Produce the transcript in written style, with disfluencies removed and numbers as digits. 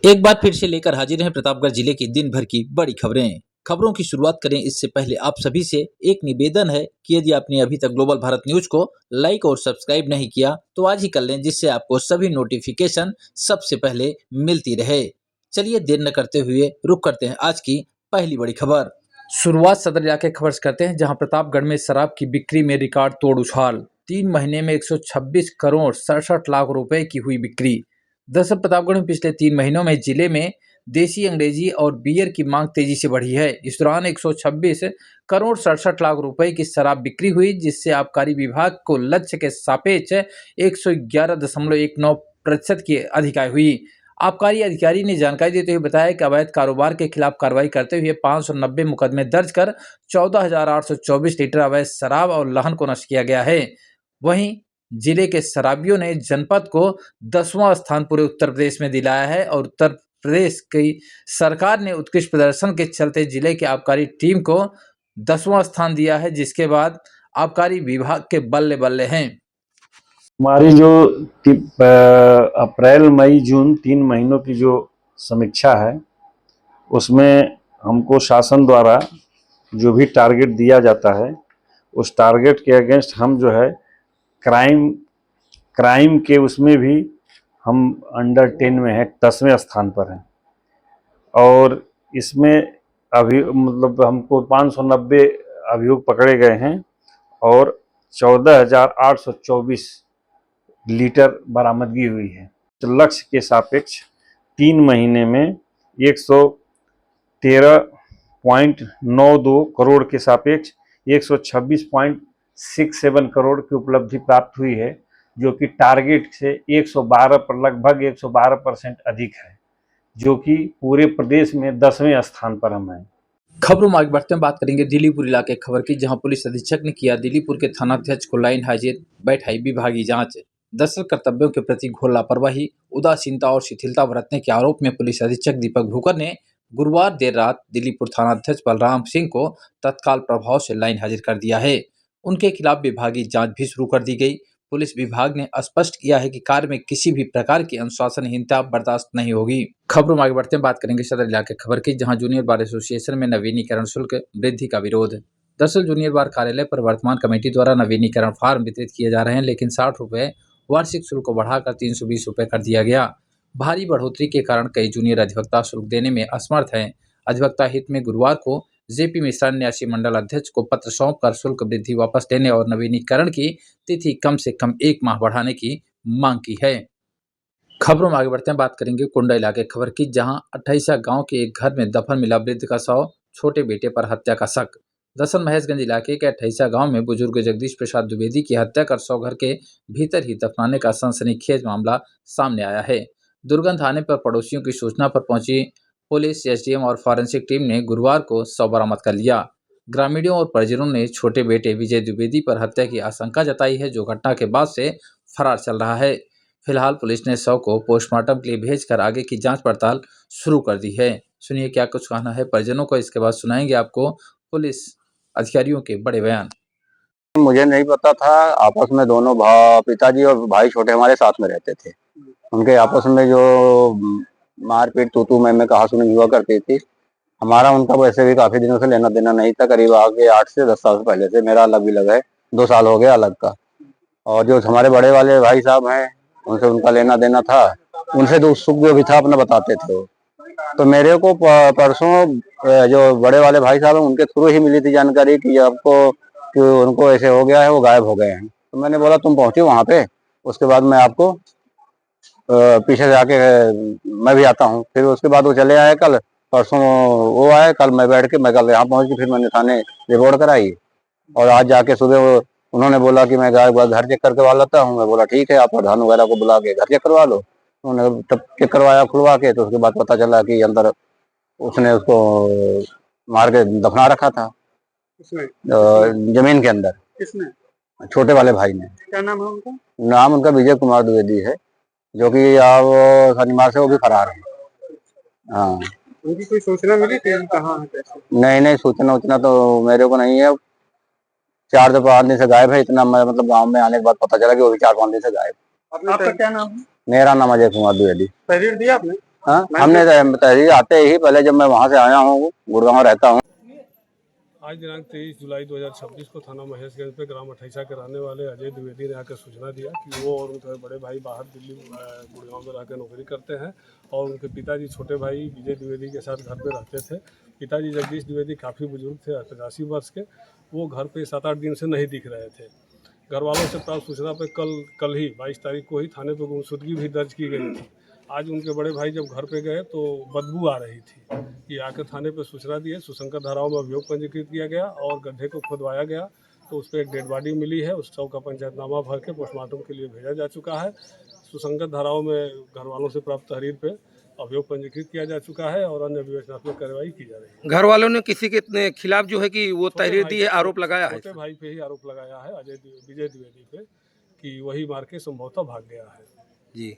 एक बार फिर से लेकर हाजिर हैं प्रतापगढ़ जिले की दिन भर की बड़ी खबरें। खबरों की शुरुआत करें इससे पहले आप सभी से एक निवेदन है कि यदि आपने अभी तक ग्लोबल भारत न्यूज को लाइक और सब्सक्राइब नहीं किया तो आज ही कर लें, जिससे आपको सभी नोटिफिकेशन सबसे पहले मिलती रहे। चलिए देर न करते हुए रुक करते हैं आज की पहली बड़ी खबर। शुरुआत सदर इलाके खबर से करते हैं, जहां प्रतापगढ़ में शराब की बिक्री में रिकॉर्ड तोड़ उछाल। 3 महीने में 126 करोड़ 67 लाख रुपए की हुई बिक्री। दरअसल प्रतापगढ़ में पिछले 3 महीनों में जिले में देसी, अंग्रेजी और बियर की मांग तेजी से बढ़ी है। इस दौरान 126 करोड़ 67 लाख रुपए की शराब बिक्री हुई, जिससे आबकारी विभाग को लक्ष्य के सापेक्ष 111.19% की अधिक आय हुई। आबकारी अधिकारी ने जानकारी देते हुए बताया कि अवैध कारोबार के खिलाफ कार्रवाई करते हुए 590 मुकदमे दर्ज कर 14,824 लीटर अवैध शराब और लहन को नष्ट किया गया है। वहीं जिले के शराबियों ने जनपद को 10वां स्थान पूरे उत्तर प्रदेश में दिलाया है और उत्तर प्रदेश की सरकार ने उत्कृष्ट प्रदर्शन के चलते जिले की आबकारी टीम को 10वां स्थान दिया है, जिसके बाद आबकारी विभाग के बल्ले बल्ले हैं। हमारी जो अप्रैल मई जून 3 महीनों की जो समीक्षा है, उसमें हमको शासन द्वारा जो भी टारगेट दिया जाता है, उस टारगेट के अगेंस्ट हम जो है क्राइम के उसमें भी हम अंडर 10 में है, 10वें स्थान पर हैं। और इसमें अभी मतलब हमको 590 अभियोग पकड़े गए हैं और 14,824 लीटर बरामदगी हुई है। लक्ष्य के सापेक्ष 3 महीने में 113.92 करोड़ के सापेक्ष 126.67 करोड़ की उपलब्धि प्राप्त हुई है, जो कि टारगेट से 112 पर लगभग 112% अधिक है, जो कि पूरे प्रदेश में 10वें स्थान पर हम हैं। खबरों में आगे बढ़ते हैं, बात करेंगे दिलीपुर इलाके खबर की, जहां पुलिस अधीक्षक ने किया दिलीपुर के थानाध्यक्ष को लाइन हाजिर, बैठाई विभागीय जांच। दरअसल कर्तव्यों के प्रति घोर लापरवाही, उदासीनता और शिथिलता बरतने के आरोप में पुलिस अधीक्षक दीपक भूकर ने गुरुवार देर रात दिलीपुर थानाध्यक्ष बलराम सिंह को तत्काल प्रभाव से लाइन हाजिर कर दिया है। उनके खिलाफ विभागीय जांच भी शुरू कर दी गई। पुलिस विभाग ने स्पष्ट किया है कि कार्य में किसी भी प्रकार की अनुशासनहीनता बर्दाश्त नहीं होगी। खबरों में आगे बढ़ते हैं, बात करेंगे सदर इलाके खबर की, जहां जूनियर बार एसोसिएशन में नवीनीकरण शुल्क वृद्धि का विरोध। दरअसल जूनियर बार कार्यालय पर वर्तमान कमेटी द्वारा नवीनीकरण फार्म वितरित किए जा रहे हैं, लेकिन 60 रुपए वार्षिक शुल्क को बढ़ाकर 320 रुपए कर दिया गया। भारी बढ़ोतरी के कारण कई जूनियर अधिवक्ता शुल्क देने में असमर्थ हैं। अधिवक्ता हित में गुरुवार को जेपी मिश्रा ने न्यासी मंडल अध्यक्ष को पत्र सौंपकर शुल्क वृद्धि वापस लेने और नवीनीकरण की तिथि कम से कम 1 माह बढ़ाने की मांग की है। खबरों में आगे बढ़ते हैं, बात करेंगे कुंडा इलाके खबर की, जहां 28 गांव के एक घर में दफन मिला वृद्ध का शव, छोटे बेटे पर हत्या का शक। दरअसल महेशगंज इलाके के 28 गांव में बुजुर्ग जगदीश प्रसाद द्विवेदी की हत्या कर शव घर के भीतर ही दफनाने का सनसनीखेज मामला सामने आया है। दुर्गंध आने पर पड़ोसियों की सूचना पर पहुंची पुलिस, एसडीएम और फॉरेंसिक टीम ने गुरुवार को शव बरामद कर लिया। ग्रामीणों और परिजनों ने छोटे बेटे विजय द्विवेदी पर हत्या की आशंका जताई है, जो घटना के बाद से फरार चल रहा है। फिलहाल पुलिस ने शव को पोस्टमार्टम के लिए भेजकर आगे की जांच पड़ताल शुरू कर दी है। सुनिए क्या कुछ कहना है परिजनों को, इसके बाद सुनाएंगे आपको पुलिस अधिकारियों के बड़े बयान। मुझे नहीं पता था, आपस में दोनों पिताजी और भाई छोटे हमारे साथ में रहते थे। उनके आपस में जो मारपीट तू मैं कहा सुनी हुआ करती थी। हमारा उनका वैसे भी काफी दिनों से लेना देना नहीं था, करीब आगे 8 से 10 साल पहले से। मेरा अलग भी लगा है, 2 साल हो गया अलग का। और जो हमारे बड़े वाले भाई साहब हैं, उनसे उनका लेना देना था, उनसे दुख सुख जो भी था अपना बताते थे वो। तो मेरे को परसों जो बड़े वाले भाई साहब हैं, उनके थ्रू ही मिली थी जानकारी कि आपको कि उनको ऐसे हो गया है, वो गायब हो गए हैं। तो मैंने बोला तुम पहुंचे वहां पे, उसके बाद मैं आपको पीछे से आके मैं भी आता हूँ। फिर उसके बाद वो चले आए, कल परसों वो आए, कल मैं बैठ के मैं कल यहाँ पहुंच के फिर मैंने थाने रिपोर्ट कराई। और आज जाके सुबह उन्होंने बोला कि मैं घर चेक करके वा लेता हूँ। मैं बोला ठीक है, आप प्रधान वगैरह को बुला के घर चेक करवा लो। उन्होंने तब चेक करवाया खुलवा के, तो उसके बाद पता चला कि अंदर उसने उसको मार के दफना रखा था जमीन के अंदर। किसने? छोटे वाले भाई ने। क्या नाम है उनका? नाम उनका विजय कुमार द्विवेदी है, जो कि अब शनिवार से वो भी फरार है। हाँ, उनकी कोई सूचना मिली थी कहाँ है कैसे? नहीं सूचना तो मेरे को नहीं है। 4 से 5 दिन से गायब है, इतना मैं मतलब गांव में आने के बाद पता चला कि वो भी 4-5 दिन से गायब। आपका क्या नाम है? मेरा नाम अजय कुमार द्विवेदी। तहरीर दिया आपने? हाँ, हमने तहरीर आते ही पहले, जब मैं वहाँ से आया हूँ, गुड़गांव रहता हूँ। आज दिनांक 23 जुलाई 2026 को थाना महेशगंज पे ग्राम अठैसा के रहने वाले अजय द्विवेदी ने आकर सूचना दिया कि वो और उनके बड़े भाई बाहर दिल्ली गुड़गांव में रहकर नौकरी करते हैं और उनके पिताजी छोटे भाई विजय द्विवेदी के साथ घर पे रहते थे। पिताजी जगदीश द्विवेदी काफ़ी बुजुर्ग थे, 85 वर्ष के। वो घर पे 7-8 दिन से नहीं दिख रहे थे। घर वालों से प्राप्त सूचना पे कल ही 22 तारीख को ही थाने पर गुमशुदगी भी दर्ज की गई थी। आज उनके बड़े भाई जब घर पे गए तो बदबू आ रही थी। ये आकर थाने पर सूचना दिए, सुसंगत धाराओं में अभियोग पंजीकृत किया गया और गड्ढे को खुदवाया गया तो उस पर एक डेड बॉडी मिली है। उस शव का पंचायतनामा भर के पोस्टमार्टम के लिए भेजा जा चुका है। सुसंगत धाराओं में घर वालों से प्राप्त तहरीर पे अभियोग पंजीकृत किया जा चुका है और अन्य विवेचनात्मक कार्रवाई की जा रही है। घर वालों ने किसी के खिलाफ जो है कि वो तहरीर दी है, आरोप लगाया है। छोटे भाई पे ही आरोप लगाया है, विजय द्विवेदी पे, कि वही मार के संभवतः भाग गया है। जी।